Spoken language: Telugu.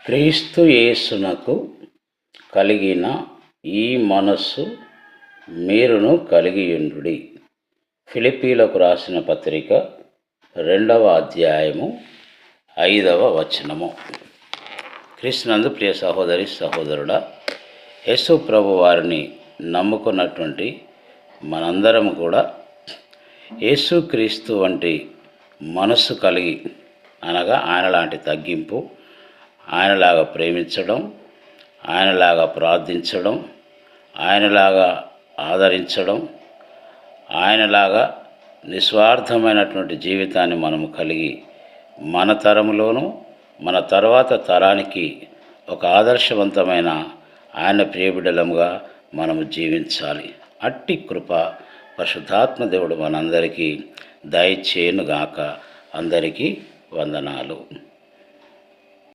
క్రీస్తు యేసునకు కలిగిన ఈ మనస్సు మీరును కలిగియుండుడి. ఫిలిప్పీలకు రాసిన పత్రిక 2వ అధ్యాయము 5వ వచనము. క్రీస్తునందు ప్రియ సహోదరి సహోదరుడా, యేసు ప్రభు వారిని నమ్ముకున్నటువంటి మనందరం కూడా యేసుక్రీస్తు వంటి మనస్సు కలిగి, అనగా ఆయన లాంటి తగ్గింపు, ఆయనలాగా ప్రేమించడం, ఆయనలాగా ప్రార్థించడం, ఆయనలాగా ఆదరించడం, ఆయనలాగా నిస్వార్థమైనటువంటి జీవితాన్ని మనము కలిగి మన తరములోనూ మన తర్వాత తరానికి ఒక ఆదర్శవంతమైన ఆయన ప్రియబిడ్డలముగా మనము జీవించాలి. అట్టి కృప పరిశుద్ధాత్మ దేవుడు మనందరికీ దయచేయునుగాక. అందరికీ వందనాలు.